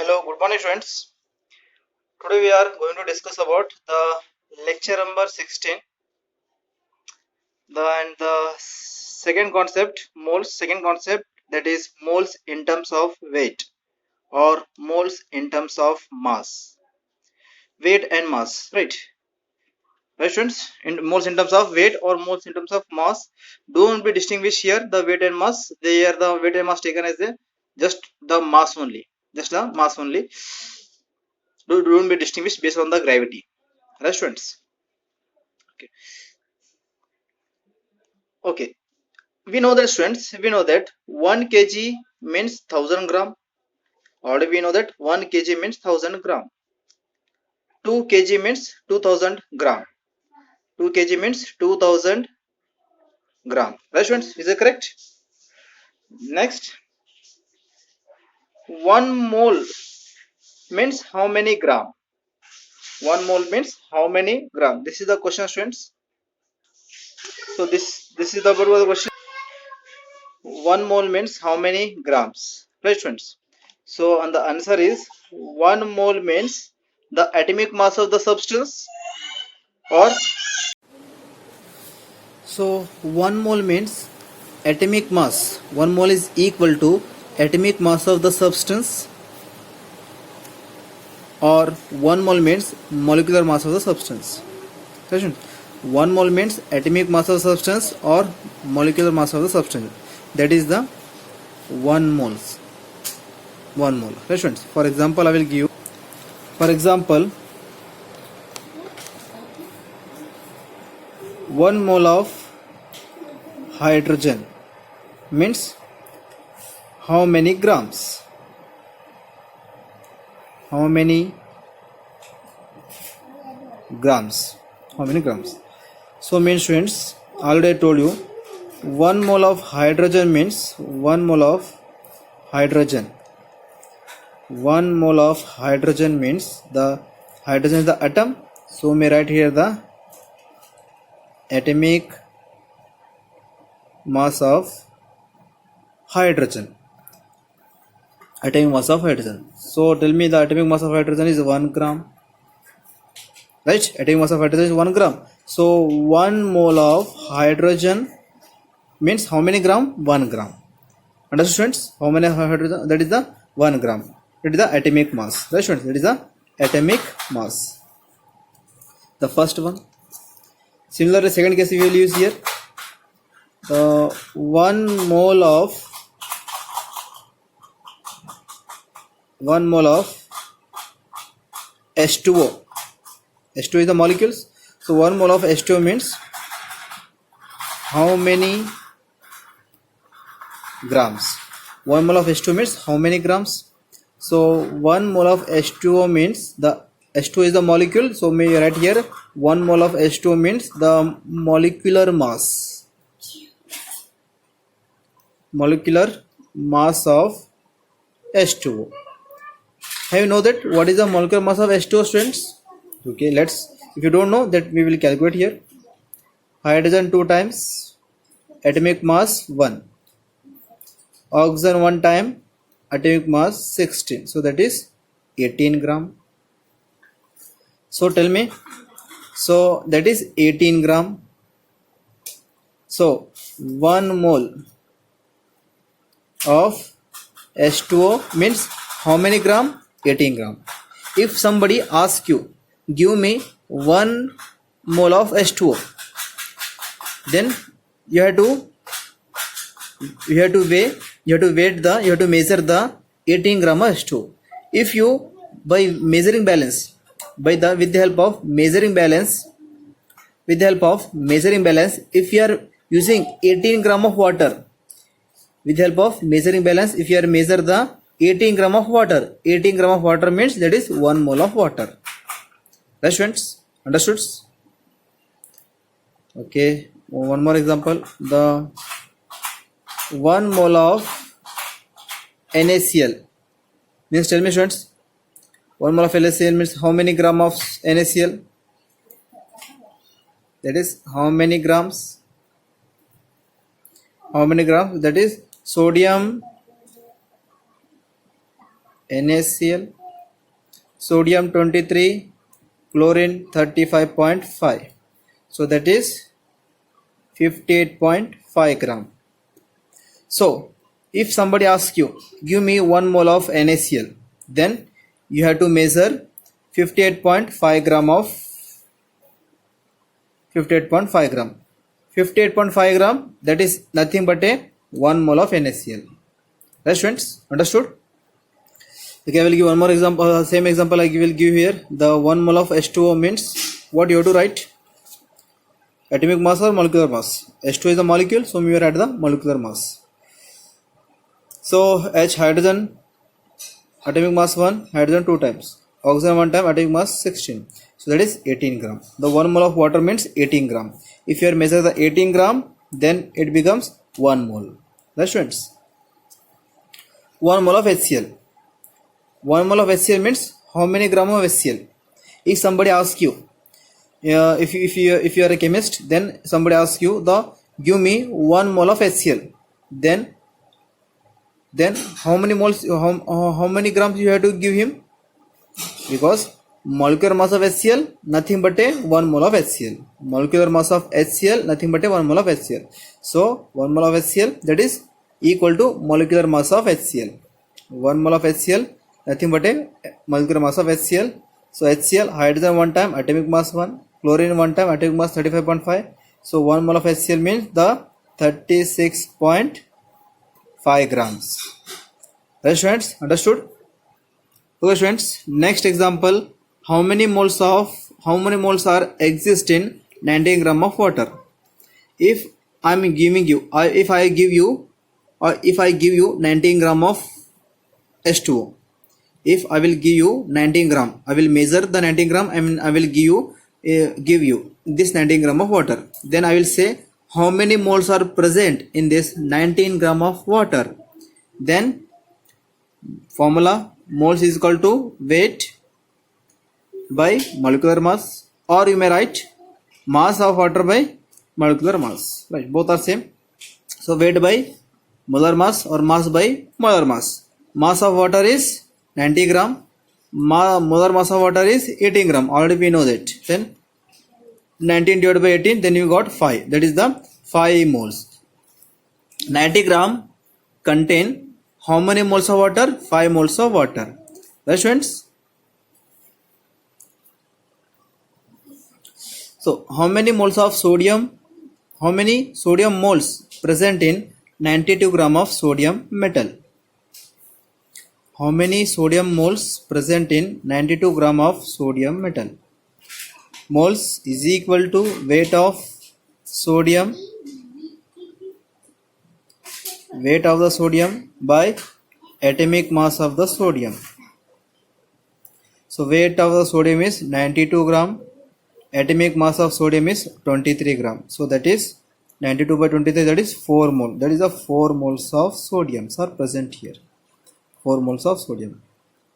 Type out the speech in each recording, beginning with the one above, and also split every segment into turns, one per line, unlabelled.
Hello, good morning students. Today we are going to discuss about the lecture number 16. The second concept, moles, second concept, that is moles in terms of weight or moles in terms of mass. Weight and mass, right? Right students, in moles in terms of weight or moles in terms of mass. Don't be distinguished here the weight and mass. They are the weight and mass taken as just the mass only. Just the mass only. Don't be distinguished based on the gravity. Right students? Okay. Okay, we know that students, we know that 1 kg means 1000 gram. Already we know that 1 kg means 1000 gram. 2 kg means 2000 gram. 2 kg means 2000 gram. Right students, is it correct? Next, 1 mole means how many gram? 1 mole means how many gram? This is the question students. So this is the question. 1 mole means how many grams? Right students. So and the answer is 1 mole means the atomic mass of the substance, or so 1 mole means atomic mass. 1 mole is equal to atomic mass of the substance, or 1 mole means molecular mass of the substance. Right students? 1 mole means atomic mass of the substance or molecular mass of the substance. That is the 1 moles. 1 mole. Right students? For example, I will give you. For example, 1 mole of hydrogen means how many grams? How many grams? How many grams? So means students, already I told you 1 mole of hydrogen means 1 mole of hydrogen. 1 mole of hydrogen means the hydrogen is the atom. So may write here the atomic mass of hydrogen. Atomic mass of hydrogen. So tell me the atomic mass of hydrogen is 1 gram. Right? Atomic mass of hydrogen is 1 gram. So 1 mole of hydrogen means how many gram? 1 gram. Understood students? How many hydrogen? That is the 1 gram. That is the atomic mass. Right students? That is the atomic mass. The first one. Similarly, second case we will use here. The 1 mole of H2O. H2O is the molecules. So 1 mole of H2O means how many grams? 1 mole of H2O means how many grams? So 1 mole of H2O means the H2O is the molecule. So may you write here 1 mole of H2O means the molecular mass. Molecular mass of H2O. Have you know that what is the molecular mass of H2O students? Okay, let's, if you don't know that we will calculate here. Hydrogen 2 times, atomic mass 1. Oxygen 1 time, atomic mass 16. So that is 18 gram. So tell me, so that is 18 gram. So 1 mole of H2O means how many gram? 18 gram. If somebody asks you, give me 1 mole of H2O, then you have to measure the 18 gram of H2O. If you by measuring balance, with the help of measuring balance, if you are using 18 gram of water, with the help of measuring balance, if you are measure the 18 gram of water, 18 gram of water means that is 1 mole of water. Right students? Understood? Okay, one more example. The 1 mole of NaCl means, tell me students, 1 mole of NaCl means how many gram of NaCl? That is how many grams? How many grams? That is sodium NaCl, sodium 23, chlorine 35.5. So that is 58.5 gram. So if somebody asks you, give me 1 mole of NaCl, then you have to measure 58.5 gram of 58.5 gram. 58.5 gram, that is nothing but a 1 mole of NaCl. Right, students? Understood? Okay, I will give one more example. Same example I will give here. The 1 mole of H2O means what you have to write? Atomic mass or molecular mass? H2 is the molecule, so we are at the molecular mass. So H hydrogen, atomic mass 1, hydrogen 2 times, oxygen 1 time, atomic mass 16. So that is 18 gram. The 1 mole of water means 18 gram. If you measure the 18 gram, then it becomes 1 mole. Right, students? 1 mole of HCl. 1 mole of HCl means how many gram of HCl? If somebody asks you, if you are a chemist, then somebody asks you give me 1 mole of HCl, then how many moles, how many grams you have to give him? Because molecular mass of HCl nothing but a 1 mole of HCl. Molecular mass of HCl nothing but a 1 mole of HCl. So 1 mole of HCl, that is equal to molecular mass of HCl. 1 mole of HCl nothing but a molecular mass of HCl. So HCl, hydrogen 1 time, atomic mass 1, chlorine 1 time, atomic mass 35.5. So 1 mole of HCl means the 36.5 grams. Right, students? Understood? Okay, students. Next example. How many moles are exist in 19 gram of water? If I give you 19 gram of H2O. If I will give you 19 gram, I will measure the 19 gram. I will give you this 19 gram of water. Then I will say how many moles are present in this 19 gram of water. Then formula, moles is equal to weight by molecular mass, or you may write mass of water by molecular mass. Right, both are same. So weight by molar mass or mass by molar mass. Mass of water is 90 gram. Molar mass of water is 18 gram. Already we know that. Then 19 divided by 18, then you got 5. That is the 5 moles. 90 gram contain how many moles of water? 5 moles of water. Right, students? So how many moles of sodium? How many sodium moles present in 92 gram of sodium metal? How many sodium moles present in 92 gram of sodium metal? Moles is equal to weight of sodium, by atomic mass of the sodium. So weight of the sodium is 92 gram, atomic mass of sodium is 23 gram. So that is 92 by 23, that is 4 mole. That is the 4 moles of sodium are present here. 4 moles of sodium.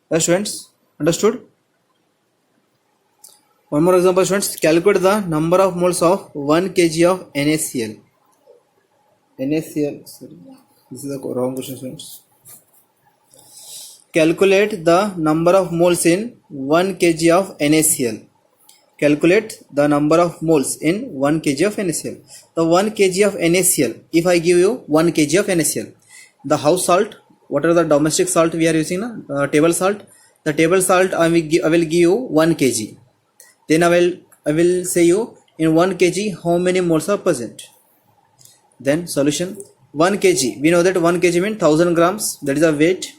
Right, students? Understood? One more example, students. Calculate the number of moles of 1 kg of NaCl. Sorry. This is a wrong question, students. Calculate the number of moles in 1 kg of NaCl. Calculate the number of moles in 1 kg of NaCl. The 1 kg of NaCl, if I give you 1 kg of NaCl, the house salt, what are the domestic salt we are using? Table salt. The table salt I will give you 1 kg. Then I will say you in 1 kg how many moles are present. Then solution. 1 kg. We know that 1 kg means 1000 grams. That is the weight.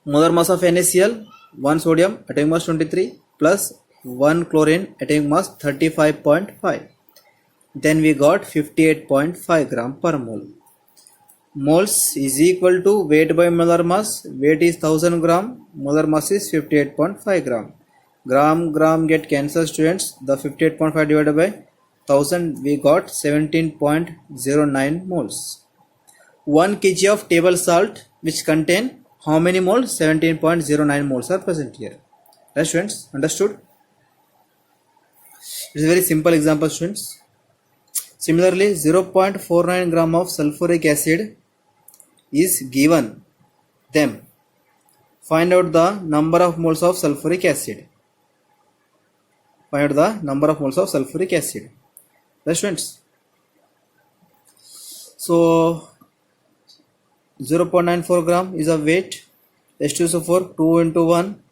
Molar mass of NaCl, 1 sodium, atomic mass 23, plus 1 chlorine, atomic mass 35.5. Then we got 58.5 gram per mole. Moles is equal to weight by molar mass. Weight is 1000 gram. Molar mass is 58.5 gram. Gram get cancelled, students. The 58.5 divided by 1000, we got 17.09 moles. 1 kg of table salt, which contain how many moles? 17.09 moles are present here. Right, students? Understood? It is a very simple example, students. Similarly, 0.49 gram of sulfuric acid is given them Find out the number of moles of sulfuric acid. Find out the number of moles of sulfuric acid. Right, students? So 0.94 gram is a weight. H2SO4 2 into 1,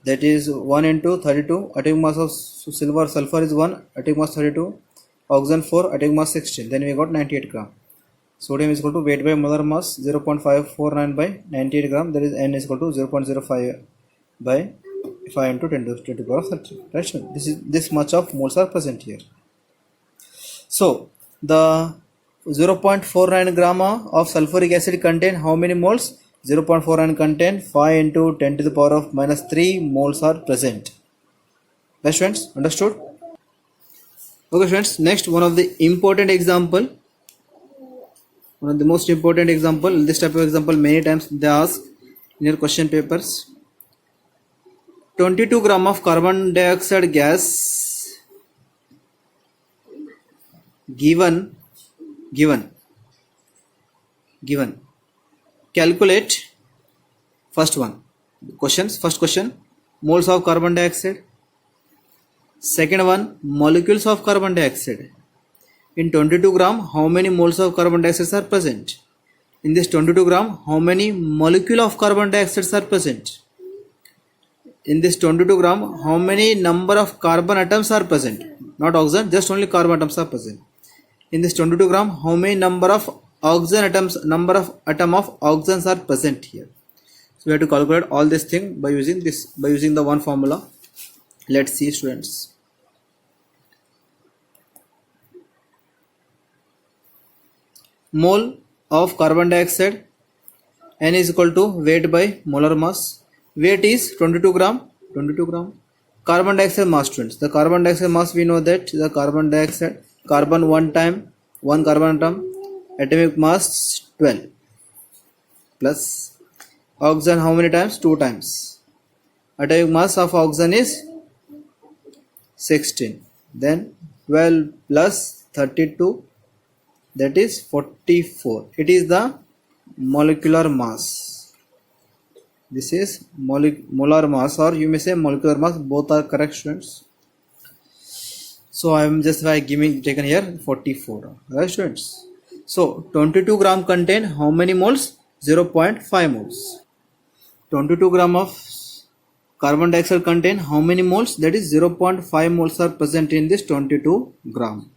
that is 1 into 32. Atomic mass of sulfur is 1, atomic mass 32. Oxygen 4, atomic mass 16. Then we got 98 gram. Sodium is equal to weight by molar mass 0.549 by 98 gram. That is N is equal to 0.05 by 5 into 10 to the power of 30. Right? So this much of moles are present here. So the 0.49 gram of sulfuric acid contain how many moles? 0.49 contain 5 into 10 to the power of minus 3 moles are present. Right, students? Understood? Okay, friends. Next, one of the important example. One of the most important example. This type of example many times they ask in your question papers. 22 gram of carbon dioxide gas given. Calculate first one. First question, moles of carbon dioxide. Second one, molecules of carbon dioxide. In 22 gram, how many moles of carbon dioxide are present? In this 22 gram, how many molecule of carbon dioxide are present? In this 22 gram, how many number of carbon atoms are present? Not oxygen, just only carbon atoms are present. In this 22 gram, how many number of oxygen atoms, number of atom of oxygens are present here? So we have to calculate all this thing by using the one formula. Let's see, students. Mole of carbon dioxide, N is equal to weight by molar mass. Weight is 22 gram. Carbon dioxide mass, students. The carbon dioxide mass, we know that the carbon dioxide, carbon one carbon atom, atomic mass 12, plus oxygen how many times? 2 times. Atomic mass of oxygen is 16. Then 12 plus 32, that is 44. It is the molecular mass. This is molar mass, or you may say molecular mass. Both are correct, students. So I am just taken here 44. Right, students? So 22 gram contain how many moles? 0.5 moles. 22 gram of carbon dioxide contain how many moles? That is 0.5 moles are present in this 22 gram.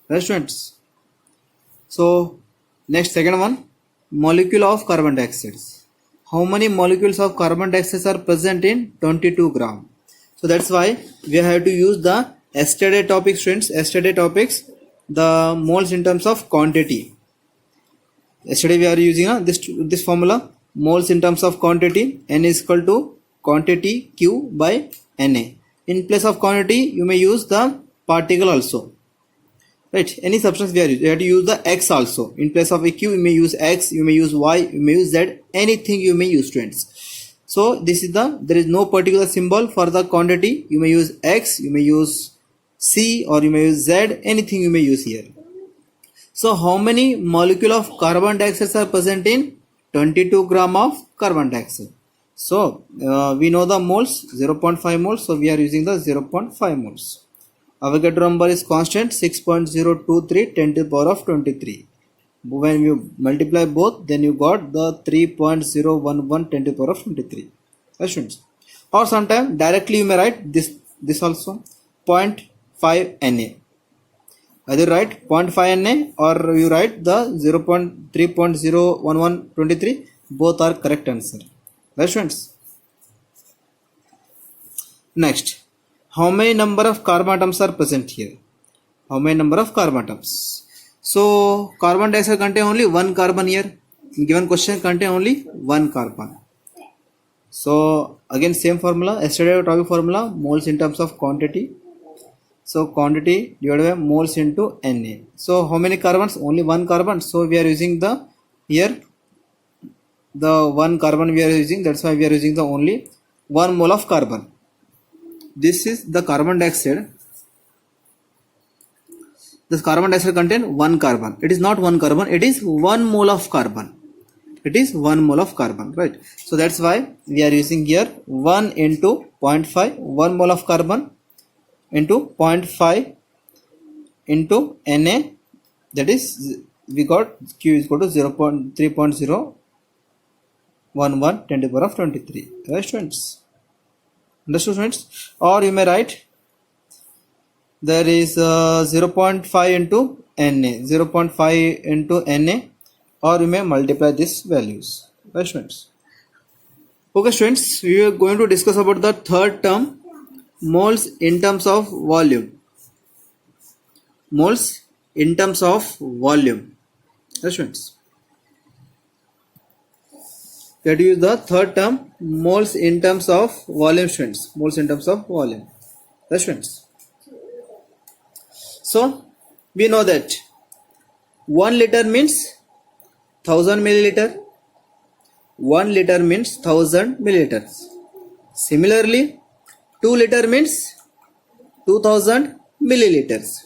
Right, students? So next, second one, molecule of carbon dioxide. How many molecules of carbon dioxide are present in 22 gram? So that's why we have to use the yesterday topics, students. Yesterday topics, the moles in terms of quantity. Yesterday we are using this formula, moles in terms of quantity. N is equal to quantity Q by Na. In place of quantity, you may use the particle also. Right? Any substance we are using, you have to use the X also. In place of a Q, you may use X, you may use Y, you may use Z. Anything you may use, students. So this is there is no particular symbol for the quantity. You may use X, you may use C, or you may use Z. Anything you may use here. So how many molecule of carbon dioxide are present in 22 gram of carbon dioxide? So we know the moles, 0.5 moles. So we are using the 0.5 moles. Avogadro number is constant, 6.023 10 to the power of 23. When you multiply both, then you got the 3.011 10 to the power of 23. Students. Or sometime directly you may write this also, 0.5 Na. Either write 0.5 Na or you write the 3.01123. Both are correct answer. Right, students? Next, how many number of carbon atoms are present here? How many number of carbon atoms? So carbon dioxide contain only one carbon here. In given question contain only one carbon. So again same formula, yesterday topic formula, moles in terms of quantity. So quantity divided by moles into Na. So how many carbons? Only one carbon. So we are using the one carbon we are using. That's why we are using the only 1 mole of carbon. This is the carbon dioxide. This carbon dioxide contain one carbon. It is not one carbon. It is 1 mole of carbon. it is 1 mole of carbon, right? So that's why we are using here 1 into 0.5, 1 mole of carbon into 0.5 into Na, that is we got Q is equal to 0.3.011 10 to the power of 23, right students? Understood students? Or you may write there is 0.5 into Na, 0.5 into Na, or you may multiply these values, right students? Okay students, we are going to discuss about the third term, moles in terms of volume. Moles in terms of volume, right students? We have to use the third term, moles in terms of volume students, moles in terms of volume, right students? So we know that 1 liter means 1000 milliliter, 1 liter means 1000 milliliters. Similarly, 2 liter means 2000 milliliters.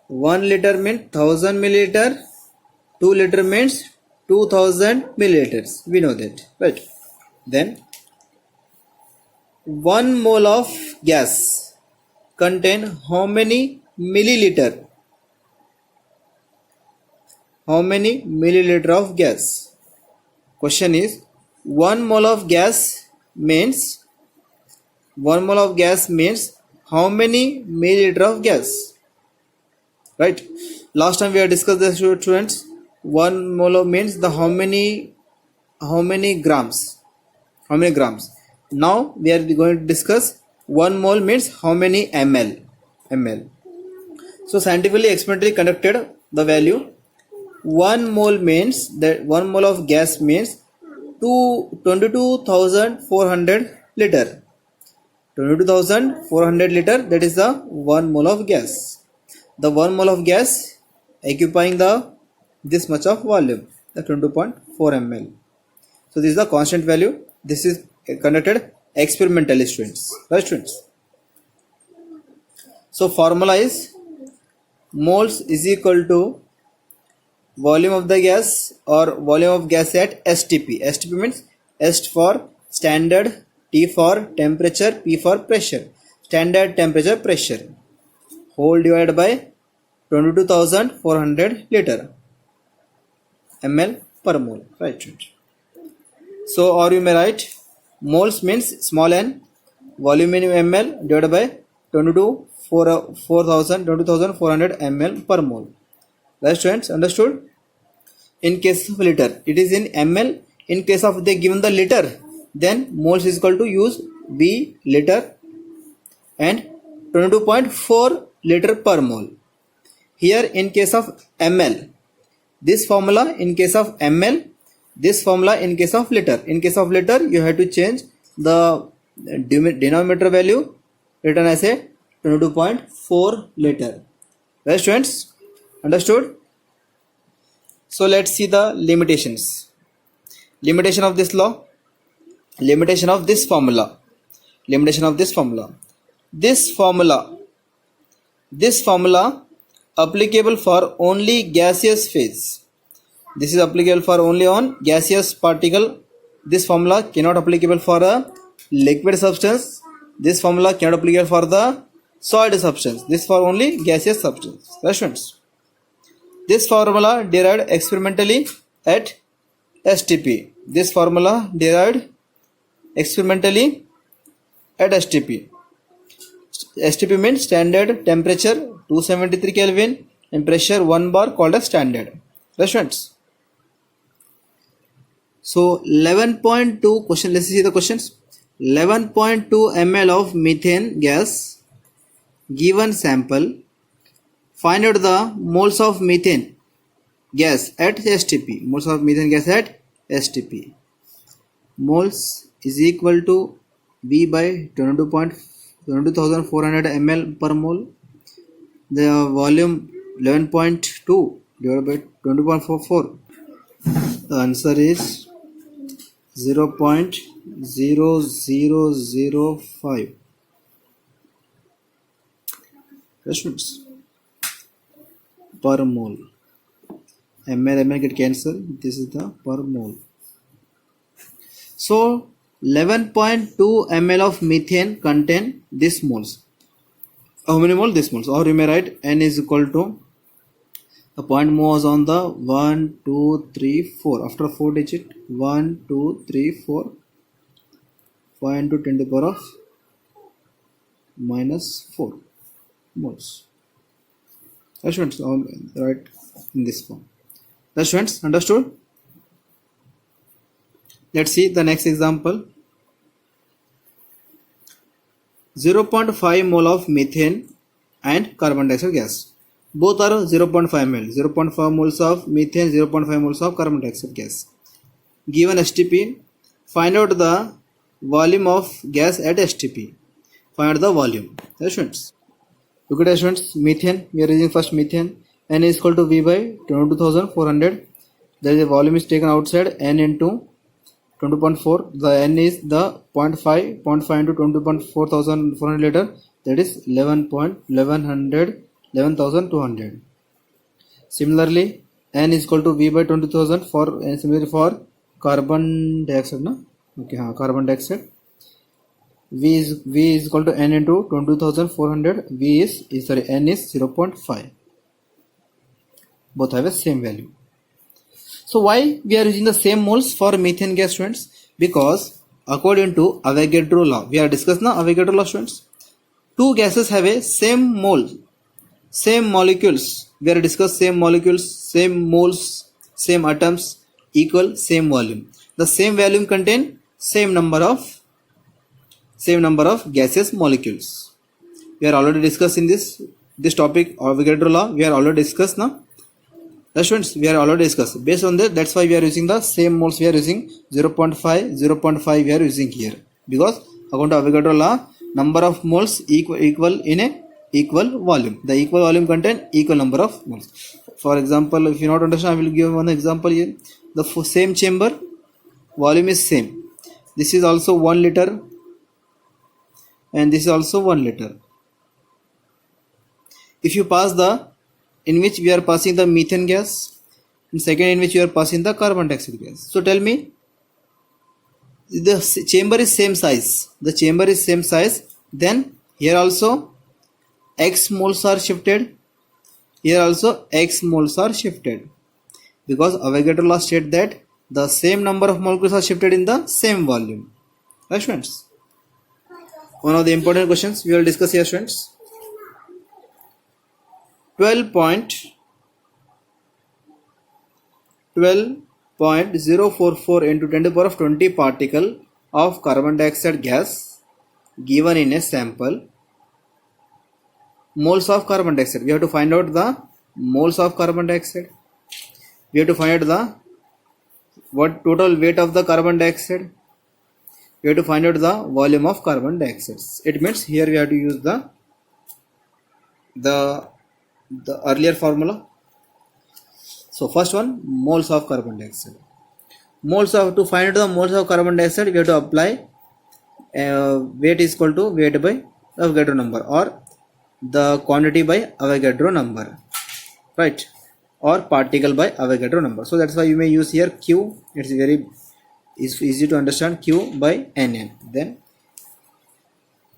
1 liter means 1000 milliliter, 2 liter means 2000 milliliters. We know that, right? Then 1 mole of gas contain how many milliliter? How many milliliter of gas? Question is 1 mole of gas means, 1 mole of gas means how many milliliter of gas, right? Last time we have discussed this students. 1 mole means the how many grams, how many grams. Now we are going to discuss 1 mole means how many ml. So scientifically experimentally conducted the value, 1 mole means that 1 mole of gas means 22,400 liter. 22,400 liter, that is the 1 mole of gas. The 1 mole of gas occupying the this much of volume, the 22.4 ml. So this is the constant value. This is conducted experimentally students, right students? So formula is moles is equal to volume of the gas or volume of gas at STP. STP means S for standard, T for temperature, P for pressure. Standard temperature pressure whole divided by 22,400 liter ml per mole, right? So or you may write moles means small n, volume in ml divided by 22,400 ml per mole, right students? Understood? In case of liter, it is in ml. In case of they given the liter, then moles is equal to use B liter and 22.4 liter per mole. Here in case of ml, this formula in case of ml, this formula in case of liter. In case of liter, you have to change the denominator value, written as a 22.4 liter, right students? Understood? So let's see the limitations. Limitation of this law, limitation of this formula, limitation of this formula. This formula applicable for only gaseous phase. This is applicable for only on gaseous particle. This formula cannot applicable for a liquid substance. This formula cannot applicable for the solid substance. This for only gaseous substance, right students? This formula derived experimentally at STP. This formula derived experimentally at STP. STP means standard temperature 273 Kelvin and pressure 1 bar called as standard, right students? So 11.2 question, let's see the questions. 11.2 ml of methane gas, given sample, find out the moles of methane gas at STP. Moles of methane gas at STP. Moles is equal to V by 22,400 ml per mole. The volume 11.2 divided by 20.44. The answer is 0.0005. Questions per mole. ml get cancelled. This is the per mole. So 11.2 ml of methane contain this moles. How many mole? This moles. Or you may write n is equal to, the point moves on the 1 2 3 4 after 4 digit 1 2 3 4 5 into 10 to the power of minus 4 moles. That's students, right in this form. That's students, understood? Let's see the next example. 0.5 mole of methane and carbon dioxide gas. Both are 0.5 ml. 0.5 moles of methane, 0.5 moles of carbon dioxide gas. Given STP, find out the volume of gas at STP. Find out the volume. Yes, students. Look at students. Methane. We are using first methane. N is equal to V by 22,400. There is a volume is taken outside. N into 20.4. The N is the 0.5. 0.5 into 20.4,400 liter. That is 11,200. Similarly, N is equal to V by 20,000 for similarly for carbon dioxide. No? Okay, carbon dioxide. V is equal to N into 22,400. N is 0.5. Both have the same value. So why we are using the same moles for methane gas, students? Because according to Avogadro law, we are discussing the Avogadro law, students. Two gases have a same mole, same molecules. We are discussing same molecules, same moles, same atoms, equal same volume. The same volume contain same number of gaseous molecules. We are already discussing this topic of Avogadro law. We are already discussed now. The students, we are already discussed. Based on that, that's why we are using the same moles. We are using 0.5 we are using here, because according to Avogadro law, number of moles equal in a equal volume. The equal volume contain equal number of moles. For example, if you not understand, I will give one example here. The same chamber, volume is same. This is also 1 liter and this is also 1 liter. If you pass the in which we are passing the methane gas, and second in which we are passing the carbon dioxide gas. So tell me, the chamber is same size. The chamber is same size. Then here also X moles are shifted. Here also X moles are shifted, because Avogadro law states that the same number of molecules are shifted in the same volume. Right, students? One of the important questions we will discuss here, students. 12.044 into 10 to the power of 20 particle of carbon dioxide gas given in a sample. Moles of carbon dioxide. We have to find out the moles of carbon dioxide. We have to find out the what total weight of the carbon dioxide. We have to find out the volume of carbon dioxide. It means here we have to use the earlier formula. So first one, moles of carbon dioxide. To find out the moles of carbon dioxide, we have to apply weight is equal to weight by Avogadro number, or the quantity by Avogadro number, right? Or particle by Avogadro number. So that's why you may use here Q. It's very easy to understand, Q by Nn. Then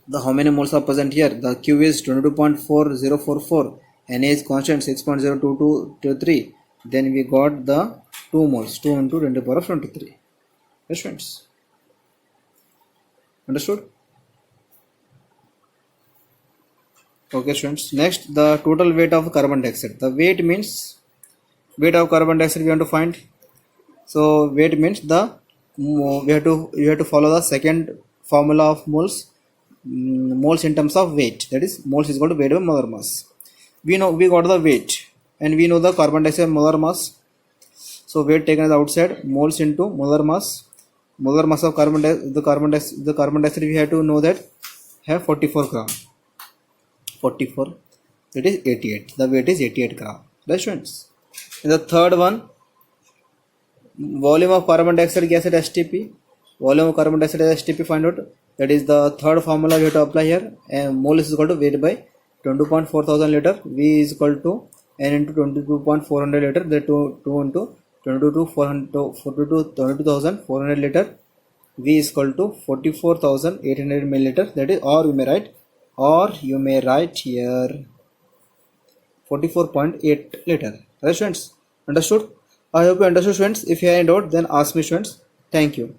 the how many moles are present here? The Q is 22.4044. Na is constant 6.02223. Then we got the 2 moles, 2 into 10 to the power of 23. Yes, friends. Understood? Okay, students. Next, the total weight of carbon dioxide. The weight means weight of carbon dioxide we want to find. So weight means the we have to follow the second formula of moles. Moles in terms of weight. That is, moles is equal to weight by molar mass. We got the weight, and we know the carbon dioxide molar mass. So weight taken as outside, moles into molar mass. Molar mass of carbon dioxide we have to know that have 44 gram. 44, that is 88. The weight is 88 gram. Right, students? And the third one, volume of carbon dioxide gas at STP. Volume of carbon dioxide at STP find out. That is the third formula we have to apply here. And mole is equal to weight by 22,400 liter. V is equal to N into 22,400 liter. The 2 into 22,400 liter. V is equal to 44,800 milliliter. That is, or you may write here 44.8 liter. Right, students? Understood? I hope you understood, students. If you have any doubt, then ask me, students. Thank you.